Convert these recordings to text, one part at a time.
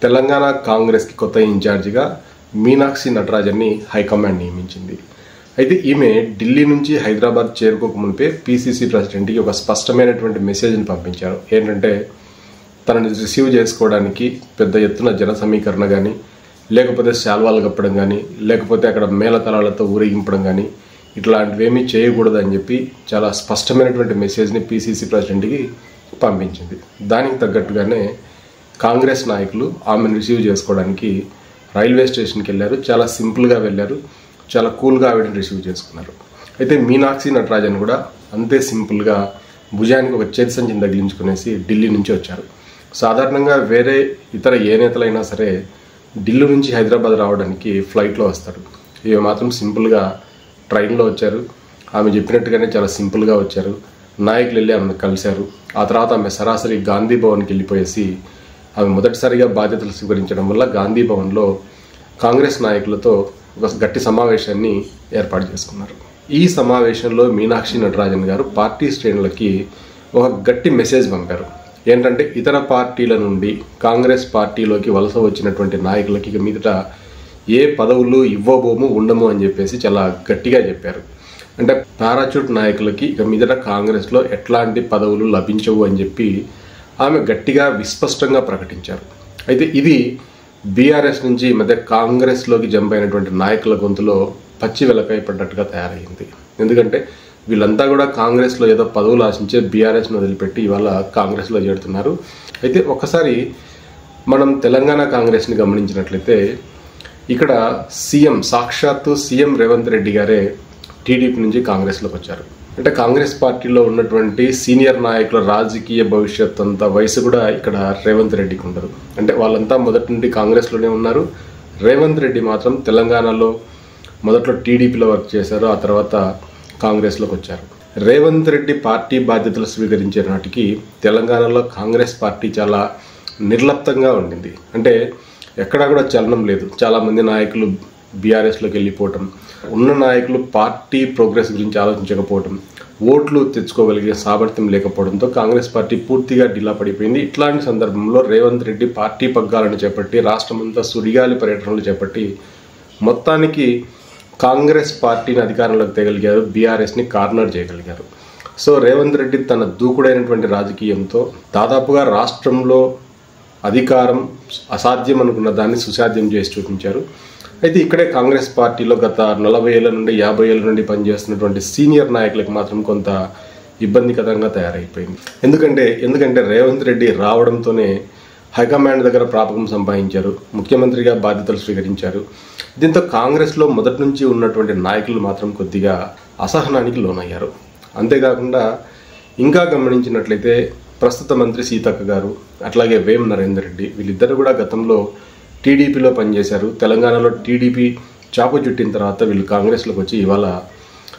తెలంగాణ కాంగ్రెస్కి కొత్త ఇన్ఛార్జిగా మీనాక్షి నటరాజన్ని హైకమాండ్ నియమించింది. అయితే ఈమె ఢిల్లీ నుంచి హైదరాబాద్ చేరుకోక మునిపే పీసీసీ ప్రెసిడెంట్కి ఒక స్పష్టమైనటువంటి మెసేజ్ని పంపించారు. ఏంటంటే తనని రిసీవ్ చేసుకోవడానికి పెద్ద ఎత్తున జన సమీకరణ కానీ, లేకపోతే శాల్వాలు కప్పడం కానీ, లేకపోతే అక్కడ మేళతలాలతో ఊరేగింపడం కానీ ఇట్లాంటివేమీ చేయకూడదని చెప్పి చాలా స్పష్టమైనటువంటి మెసేజ్ని పీసీసీ ప్రెసిడెంట్కి పంపించింది. దానికి తగ్గట్టుగానే కాంగ్రెస్ నాయకులు ఆమెను రిసీవ్ చేసుకోవడానికి రైల్వే స్టేషన్కి వెళ్ళారు. చాలా సింపుల్గా వెళ్ళారు, చాలా కూల్గా ఆవిడని రిసీవ్ చేసుకున్నారు. అయితే మీనాక్షి నటరాజన్ కూడా అంతే సింపుల్గా భుజానికి ఒక చేతి సంచిని తగిలించుకునేసి ఢిల్లీ నుంచి వచ్చారు. సాధారణంగా వేరే ఇతర ఏ నేతలైనా సరే ఢిల్లీ నుంచి హైదరాబాద్ రావడానికి ఫ్లైట్లో వస్తారు. ఇవి మాత్రం సింపుల్గా ట్రైన్లో వచ్చారు. ఆమె చెప్పినట్టుగానే చాలా సింపుల్గా వచ్చారు. నాయకులు వెళ్ళి ఆమెను కలిశారు. ఆ తర్వాత ఆమె సరాసరి గాంధీ భవన్కి వెళ్ళిపోయేసి ఆమె మొదటిసారిగా బాధ్యతలు స్వీకరించడం వల్ల గాంధీ భవన్లో కాంగ్రెస్ నాయకులతో ఒక గట్టి సమావేశాన్ని ఏర్పాటు చేసుకున్నారు. ఈ సమావేశంలో మీనాక్షి నటరాజన్ గారు పార్టీ శ్రేణులకి ఒక గట్టి మెసేజ్ పంపారు. ఏంటంటే ఇతర పార్టీల నుండి కాంగ్రెస్ పార్టీలోకి వలస వచ్చినటువంటి నాయకులకి ఇక మీదట ఏ పదవులు ఇవ్వబోము ఉండము అని చెప్పేసి చాలా గట్టిగా చెప్పారు. అంటే పారాచూట్ నాయకులకి ఇక మీదట కాంగ్రెస్లో ఎట్లాంటి పదవులు లభించవు అని చెప్పి ఆమె గట్టిగా విస్పష్టంగా ప్రకటించారు. అయితే ఇది బీఆర్ఎస్ నుంచి ఈ మధ్య కాంగ్రెస్లోకి జంప్ అయినటువంటి నాయకుల గొంతులో పచ్చి వెలకాయ పడ్డట్టుగా తయారైంది. ఎందుకంటే వీళ్ళంతా కూడా కాంగ్రెస్లో ఏదో పదవులు ఆశించే బీఆర్ఎస్ను వదిలిపెట్టి ఇవాళ కాంగ్రెస్లో చేరుతున్నారు. అయితే ఒకసారి మనం తెలంగాణ కాంగ్రెస్ని గమనించినట్లయితే ఇక్కడ సాక్షాత్తు సీఎం రేవంత్ రెడ్డి గారే టీడీపీ నుంచి కాంగ్రెస్లోకి వచ్చారు. అంటే కాంగ్రెస్ పార్టీలో ఉన్నటువంటి సీనియర్ నాయకుల రాజకీయ భవిష్యత్ అంతా వయసు కూడా ఇక్కడ రేవంత్ రెడ్డికి ఉండదు. అంటే వాళ్ళంతా మొదటి నుండి కాంగ్రెస్లోనే ఉన్నారు. రేవంత్ రెడ్డి మాత్రం తెలంగాణలో మొదట్లో టీడీపీలో వర్క్ చేశారు, ఆ తర్వాత కాంగ్రెస్లోకి వచ్చారు. రేవంత్ రెడ్డి పార్టీ బాధ్యతలు స్వీకరించే నాటికి తెలంగాణలో కాంగ్రెస్ పార్టీ చాలా నిర్లిప్తంగా ఉండింది. అంటే ఎక్కడా కూడా చలనం లేదు. చాలామంది నాయకులు బీఆర్ఎస్లోకి వెళ్ళిపోవటం, ఉన్న నాయకులు పార్టీ ప్రోగ్రెస్ గురించి ఆలోచించకపోవటం, ఓట్లు తెచ్చుకోగలిగే సామర్థ్యం లేకపోవడంతో కాంగ్రెస్ పార్టీ పూర్తిగా ఢిలా పడిపోయింది. ఇట్లాంటి సందర్భంలో రేవంత్ రెడ్డి పార్టీ పగ్గాలను చేపట్టి రాష్ట్రమంతా సుడిగాలి పర్యటనలు చేపట్టి మొత్తానికి కాంగ్రెస్ పార్టీని అధికారంలోకి తేగలిగారు, బీఆర్ఎస్ని కార్నర్ చేయగలిగారు. సో రేవంత్ రెడ్డి తన దూకుడైనటువంటి రాజకీయంతో దాదాపుగా రాష్ట్రంలో అధికారం అసాధ్యం అనుకున్న దాన్ని సుసాధ్యం చేసి చూపించారు. అయితే ఇక్కడే కాంగ్రెస్ పార్టీలో గత 40 ఏళ్ల నుండి 50 ఏళ్ల నుండి పనిచేస్తున్నటువంటి సీనియర్ నాయకులకు మాత్రం కొంత ఇబ్బందికరంగా తయారైపోయింది. ఎందుకంటే రేవంత్ రెడ్డి రావడంతోనే హైకమాండ్ దగ్గర ప్రాపకం సంపాదించారు, ముఖ్యమంత్రిగా బాధ్యతలు స్వీకరించారు. దీంతో కాంగ్రెస్లో మొదటి నుంచి ఉన్నటువంటి నాయకులు మాత్రం కొద్దిగా అసహనానికి లోనయ్యారు. అంతేకాకుండా ఇంకా గమనించినట్లయితే ప్రస్తుత మంత్రి సీతక్క గారు, అట్లాగే వేం నరేందర్ రెడ్డి వీళ్ళిద్దరు కూడా గతంలో టీడీపీలో పనిచేశారు. తెలంగాణలో టీడీపీ చాపు చుట్టిన తర్వాత వీళ్ళు కాంగ్రెస్లోకి వచ్చి ఇవాళ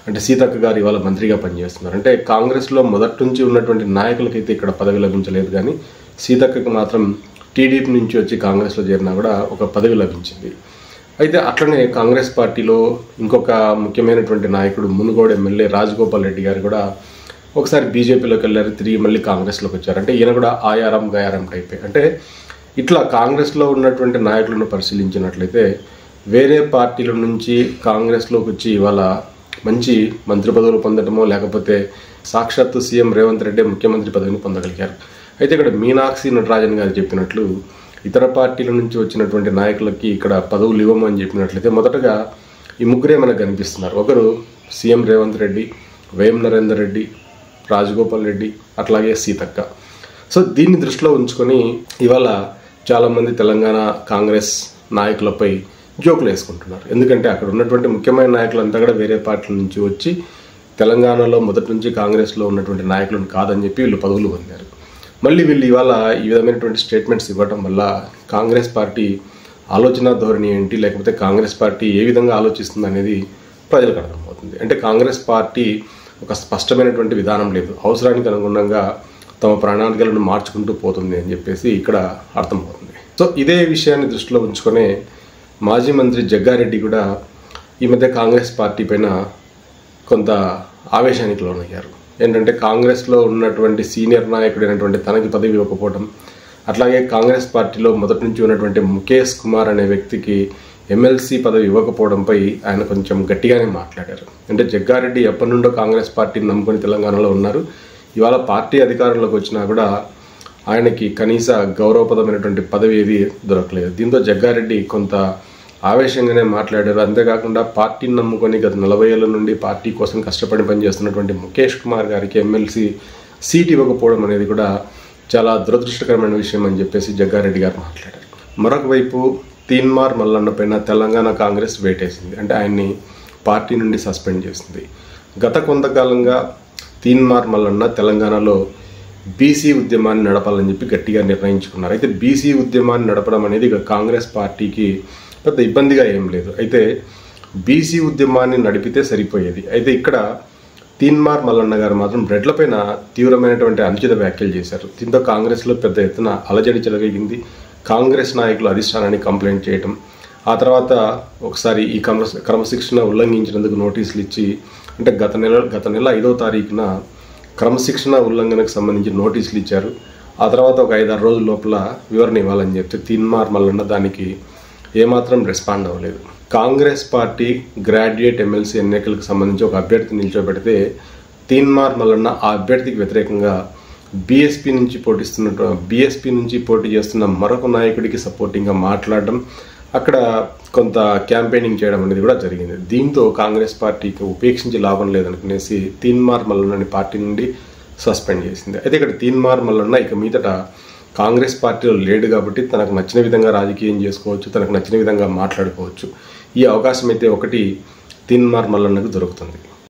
అంటే సీతక్క గారు ఇవాళ మంత్రిగా పనిచేస్తున్నారు. అంటే కాంగ్రెస్లో మొదటి నుంచి ఉన్నటువంటి నాయకులకైతే ఇక్కడ పదవి లభించలేదు, కానీ సీతక్కకు మాత్రం టీడీపీ నుంచి వచ్చి కాంగ్రెస్లో చేరినా కూడా ఒక పదవి లభించింది. అయితే అట్లనే కాంగ్రెస్ పార్టీలో ఇంకొక ముఖ్యమైనటువంటి నాయకుడు మునుగోడు ఎమ్మెల్యే రాజగోపాల్ రెడ్డి గారు కూడా ఒకసారి బీజేపీలోకి వెళ్ళారు, తిరిగి మళ్ళీ కాంగ్రెస్లోకి వచ్చారు. అంటే ఈయన కూడా ఆయారం గయారం టైపే. అంటే ఇట్లా కాంగ్రెస్లో ఉన్నటువంటి నాయకులను పరిశీలించినట్లయితే వేరే పార్టీల నుంచి కాంగ్రెస్లోకి వచ్చి ఇవాళ మంచి మంత్రి పదవులు పొందడమో లేకపోతే సాక్షాత్తు సీఎం రేవంత్ రెడ్డి ముఖ్యమంత్రి పదవిని పొందగలిగారు. అయితే ఇక్కడ మీనాక్షి నటరాజన్ గారు చెప్పినట్లు ఇతర పార్టీల నుంచి వచ్చినటువంటి నాయకులకి ఇక్కడ పదవులు ఇవ్వము అని చెప్పినట్లయితే మొదటగా ఈ ముగ్గురే మనకు కనిపిస్తున్నారు. ఒకరు సీఎం రేవంత్ రెడ్డి, వేం నరేందర్ రెడ్డి, రాజగోపాల్ రెడ్డి, అట్లాగే సీతక్క. సో దీన్ని దృష్టిలో ఉంచుకొని ఇవాళ చాలామంది తెలంగాణ కాంగ్రెస్ నాయకులపై జోకులు వేసుకుంటున్నారు. ఎందుకంటే అక్కడ ఉన్నటువంటి ముఖ్యమైన నాయకులంతా కూడా వేరే పార్టీల నుంచి వచ్చి తెలంగాణలో మొదటి నుంచి కాంగ్రెస్లో ఉన్నటువంటి నాయకులను కాదని చెప్పి వీళ్ళు పదవులు పొందారు. మళ్ళీ వీళ్ళు ఇవాళ ఈ విధమైనటువంటి స్టేట్మెంట్స్ ఇవ్వడం వల్ల కాంగ్రెస్ పార్టీ ఆలోచన ధోరణి ఏంటి, లేకపోతే కాంగ్రెస్ పార్టీ ఏ విధంగా ఆలోచిస్తుంది అనేది ప్రజలకు అర్థమవుతుంది. అంటే కాంగ్రెస్ పార్టీ ఒక స్పష్టమైనటువంటి విధానం లేదు, అవసరానికి అనుగుణంగా తమ ప్రణాళికలను మార్చుకుంటూ పోతుంది అని చెప్పేసి ఇక్కడ అర్థమవుతుంది. సో ఇదే విషయాన్ని దృష్టిలో ఉంచుకొనే మాజీ మంత్రి జగ్గారెడ్డి కూడా ఈ మధ్య కాంగ్రెస్ పార్టీ పైన కొంత ఆవేశానికి లోనయ్యారు. ఏంటంటే కాంగ్రెస్లో ఉన్నటువంటి సీనియర్ నాయకుడైనటువంటి తనకి పదవి ఇవ్వకపోవడం, అట్లాగే కాంగ్రెస్ పార్టీలో మొదటి నుంచి ఉన్నటువంటి ముఖేష్ కుమార్ అనే వ్యక్తికి ఎమ్మెల్సీ పదవి ఇవ్వకపోవడంపై ఆయన కొంచెం గట్టిగానే మాట్లాడారు. అంటే జగ్గారెడ్డి ఎప్పటి నుండో కాంగ్రెస్ పార్టీని నమ్ముకొని తెలంగాణలో ఉన్నారు. ఇవాళ పార్టీ అధికారంలోకి వచ్చినా కూడా ఆయనకి కనీస గౌరవప్రదమైనటువంటి పదవి ఏది దొరకలేదు. దీంతో జగ్గారెడ్డి కొంత ఆవేశంగానే మాట్లాడారు. అంతేకాకుండా పార్టీని నమ్ముకొని గత 40 ఏళ్ల నుండి పార్టీ కోసం కష్టపడి పనిచేస్తున్నటువంటి ముఖేష్ కుమార్ గారికి ఎమ్మెల్సీ సీట్ ఇవ్వకపోవడం అనేది కూడా చాలా దురదృష్టకరమైన విషయం అని చెప్పేసి జగ్గారెడ్డి గారు మాట్లాడారు. మరొక వైపు తీన్మార్ మల్లన్న పైన తెలంగాణ కాంగ్రెస్ వేటేసింది. అంటే ఆయన్ని పార్టీ నుండి సస్పెండ్ చేసింది. గత కొంతకాలంగా తీన్మార్ మల్లన్న తెలంగాణలో బీసీ ఉద్యమాన్ని నడపాలని చెప్పి గట్టిగా నిర్ణయించుకున్నారు. అయితే బీసీ ఉద్యమాన్ని నడపడం అనేది ఇక కాంగ్రెస్ పార్టీకి పెద్ద ఇబ్బందిగా ఏం లేదు. అయితే బీసీ ఉద్యమాన్ని నడిపితే సరిపోయేది. అయితే ఇక్కడ తీన్మార్ మల్లన్న గారు మాత్రం రెడ్లపైన తీవ్రమైనటువంటి అనుచిత వ్యాఖ్యలు చేశారు. దీంతో కాంగ్రెస్లో పెద్ద ఎత్తున అలజడి చెలగగింది. కాంగ్రెస్ నాయకులు అధిష్టానాన్ని కంప్లైంట్ చేయడం, ఆ తర్వాత ఒకసారి ఈ క్రమశిక్షణ ఉల్లంఘించినందుకు నోటీసులు ఇచ్చి, అంటే గత నెల 5వ తారీఖున క్రమశిక్షణ ఉల్లంఘనకు సంబంధించి నోటీసులు ఇచ్చారు. ఆ తర్వాత ఒక 5-6 రోజుల లోపల వివరణ ఇవ్వాలని చెప్తే తీన్మార్ మల్లన్న దానికి ఏమాత్రం రెస్పాండ్ అవ్వలేదు. కాంగ్రెస్ పార్టీ గ్రాడ్యుయేట్ ఎమ్మెల్సీ ఎన్నికలకు సంబంధించి ఒక అభ్యర్థి నిల్చోబెడితే తీన్మార్ మల్లన్న ఆ అభ్యర్థికి వ్యతిరేకంగా బీఎస్పీ నుంచి పోటీ చేస్తున్న మరొక నాయకుడికి సపోర్టింగ్గా మాట్లాడడం, అక్కడ కొంత క్యాంపెయినింగ్ చేయడం అనేది కూడా జరిగింది. దీంతో కాంగ్రెస్ పార్టీకి ఉపేక్షించి లాభం లేదనుకునేసి తీన్మార్ మల్లన్నని పార్టీ నుండి సస్పెండ్ చేసింది. అయితే ఇక్కడ తీన్మార్ మల్లన్న ఇక మీదట కాంగ్రెస్ పార్టీలో లేడు కాబట్టి తనకు నచ్చిన విధంగా రాజకీయం చేసుకోవచ్చు, తనకు నచ్చిన విధంగా మాట్లాడుకోవచ్చు. ఈ అవకాశం అయితే ఒకటి తీన్మార్ మల్లన్నకు దొరుకుతుంది.